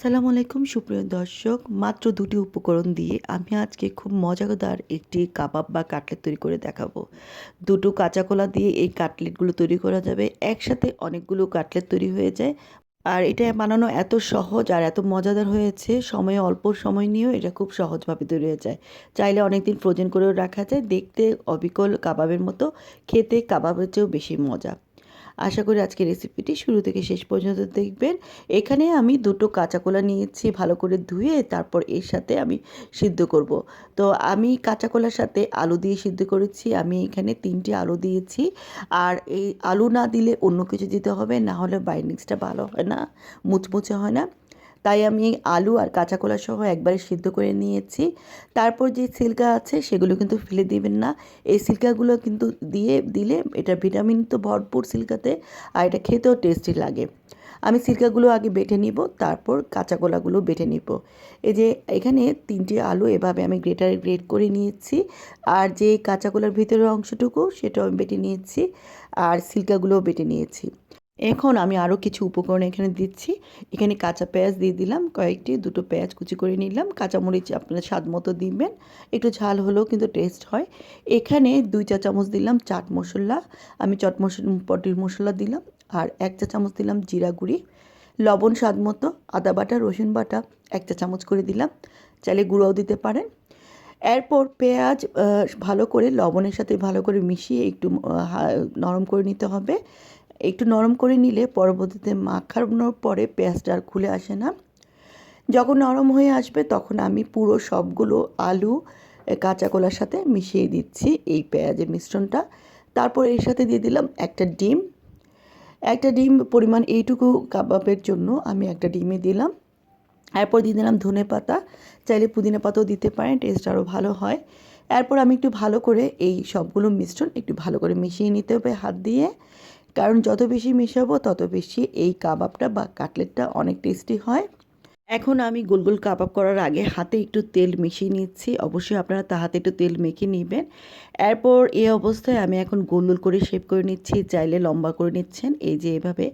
সালামু আলাইকুম সুপ্রিয় দর্শক, মাত্র দুটি উপকরণ দিয়ে আমি আজকে খুব মজাদার একটি কাবাব বা কাটলেট তৈরি করে দেখাবো। দুটো কাঁচা কলা দিয়ে এই কাটলেটগুলো তৈরি করা যাবে, একসাথে অনেকগুলো কাটলেট তৈরি হয়ে যায়। আর এটা বানানো এত সহজ আর এত মজাদার হয়েছে, সময়ে অল্প সময় নিয়েও এটা খুব সহজভাবে তৈরি হয়ে যায়। চাইলে অনেকদিন ফ্রোজেন করেও রাখা যায়, দেখতে অবিকল কাবাবের মতো, খেতে কাবাবের চেয়েও বেশি মজা। আশা করি আজকের রেসিপিটি শুরু থেকে শেষ পর্যন্ত দেখবেন। এখানে আমি দুটো কাঁচা কলা নিয়েছি, ভালো করে ধুয়ে তারপর এর সাথে আমি সিদ্ধ করব। তো আমি কাঁচা কলার সাথে আলু দিয়ে সিদ্ধ করেছি। আমি এখানে 3টে আলু দিয়েছি। আর এই আলু না দিলে অন্য কিছু দিতে হবে, না হলে বাইন্ডিংসটা ভালো হয় না, মুচমুচে হয় না। তাই আমি আলু আর কাঁচা কলা সহ একবারে সিদ্ধ করে নিয়েছি। তারপর যে ছিলকা আছে সেগুলো কিন্তু ফেলে দিবেন না। এই ছিলকাগুলো কিন্তু দিলে এটা ভিটামিন তো ভরপুর ছিলকাতে, আর এটা খেতেও টেস্টি লাগে। আমি ছিলকাগুলো আগে বেটে নিব, তারপর কাঁচা কলাগুলো বেটে নিব। এই যে এখানে 3টে আলু এভাবে আমি গ্রেটারে গ্রেট করে নিয়েছি। আর যে কাঁচা কলার ভিতরের অংশটুকু সেটাও আমি বেটে নিয়েছি, আর ছিলকাগুলোও বেটে নিয়েছি। এখন আমি আরও কিছু উপকরণ এখানে দিচ্ছি। এখানে কাঁচা পেঁয়াজ দিয়ে দিলাম কয়েকটি, দুটো পেঁয়াজ কুচি করে নিলাম, কাঁচামরিচ আপনার স্বাদ মতো দিবেন, একটু ঝাল হলেও কিন্তু টেস্ট হয়। এখানে 2 চা চামচ দিলাম চাট মশলা, আমি পটির মশলা দিলাম। আর 1 চা চামচ দিলাম জিরা গুঁড়ি, লবণ স্বাদ মতো, আদা বাটা রসুন বাটা 1 চা চামচ করে দিলাম, চাইলে গুঁড়োও দিতে পারেন। এরপর পেঁয়াজ ভালো করে লবণের সাথে ভালো করে মিশিয়ে একটু নরম করে নিতে হবে। একটু নরম করে নিলে পরবর্তীতে মাখানোর পরে পেঁয়াজটা আর খুলে আসে না। যখন নরম হয়ে আসবে তখন আমি পুরো সবগুলো আলু কাঁচা কলার সাথে মিশিয়ে দিচ্ছি এই পেঁয়াজের মিশ্রণটা। তারপর এর সাথে দিয়ে দিলাম একটা ডিম পরিমাণ এইটুকু কাবাবের জন্য আমি একটা ডিমে দিলাম। এরপর দিয়ে দিলাম ধনে পাতা, চাইলে পুদিনা পাতাও দিতে পারেন, টেস্ট আরও ভালো হয়। এরপর আমি একটু ভালো করে এই সবগুলো মিশ্রণ একটু ভালো করে মিশিয়ে নিতে হবে হাত দিয়ে, কারণ যত বেশি মেশাবো তত বেশি এই কাবাবটা বা কাটলেটটা অনেক টেস্টি হয়। এখন আমি গোল গোল কাবাব করার আগে হাতে একটু তেল মিশিয়ে নিচ্ছি, অবশ্যই আপনারা হাতে একটু তেল মেখে নেবেন। এরপর এই অবস্থায় আমি এখন গোল গোল করে শেপ করে নিচ্ছি, চাইলে লম্বা করে নিচ্ছেন এই যে এভাবে।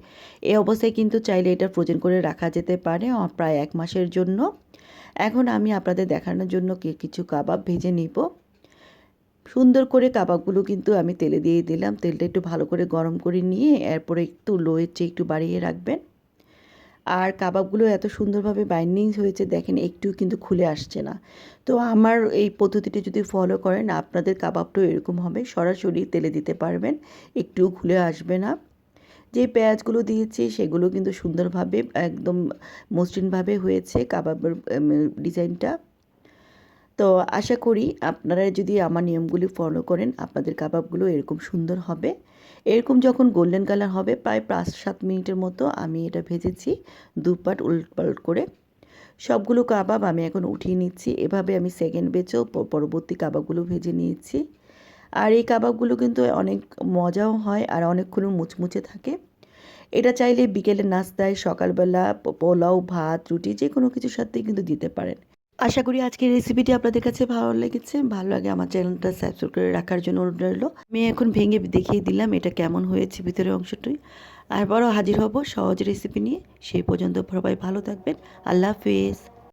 এই অবস্থায় কিন্তু চাইলে এটা ফ্রোজেন করে রাখা যেতে পারে প্রায় 1 মাসের জন্য। এখন আমি আপনাদের দেখানোর জন্য কিছু কাবাব ভেজে নিব। সুন্দর করে কাবাবগুলো কিন্তু আমি তেলে দিয়ে দিলাম, তেলটা একটু ভালো করে গরম করে নিয়ে এরপরে একটু লোয়ের চেয়ে একটু বাড়িয়ে রাখবেন। আর কাবাবগুলো এত সুন্দরভাবে বাইন্ডিং হয়েছে দেখেন, একটু কিন্তু খুলে আসছে না। তো আমার এই পদ্ধতিটি যদি ফলো করেন আপনাদের কাবাবটাও এরকম হবে, সরাসরি তেলে দিতে পারবেন, একটুও খুলে আসবে না। যে পেঁয়াজগুলো দিয়েছি সেগুলো কিন্তু সুন্দরভাবে একদম মসৃণভাবে হয়েছে কাবাবের ডিজাইনটা। তো আশা করি আপনারা যদি আমার নিয়মগুলি ফলো করেন আপনাদের কাবাবগুলো এরকম সুন্দর হবে। এরকম যখন গোল্ডেন কালার হবে প্রায় 5-7 মিনিটের মতো আমি এটা ভেজেছি, দুপাট উলটপালট করে। সবগুলো কাবাব আমি এখন উঠিয়ে নিচ্ছি, এভাবে আমি সেকেন্ড বেচেও পরবর্তী কাবাবগুলো ভেজে নিয়েছি। আর এই কাবাবগুলো কিন্তু অনেক মজাও হয় আর অনেকক্ষণ মুচমুচে থাকে। এটা চাইলে বিকেলের নাস্তায়, সকালবেলা পোলাও, ভাত, রুটি যে কোনো কিছুর সাথেই কিন্তু দিতে পারেন। আশা করি আজকের রেসিপিটি আপনাদের কাছে ভালো লেগেছে। ভালো লাগে আমার চ্যানেলটা সাবস্ক্রাইব করে রাখার জন্য অনুরোধ রইল। আমি এখন ভেঙে দেখিয়ে দিলাম এটা কেমন হয়েছে ভিতরের অংশটাই। আবারও হাজির হব সহজ রেসিপি নিয়ে। সেই পর্যন্ত সবাই ভালো থাকবেন। আল্লাহ হাফেজ।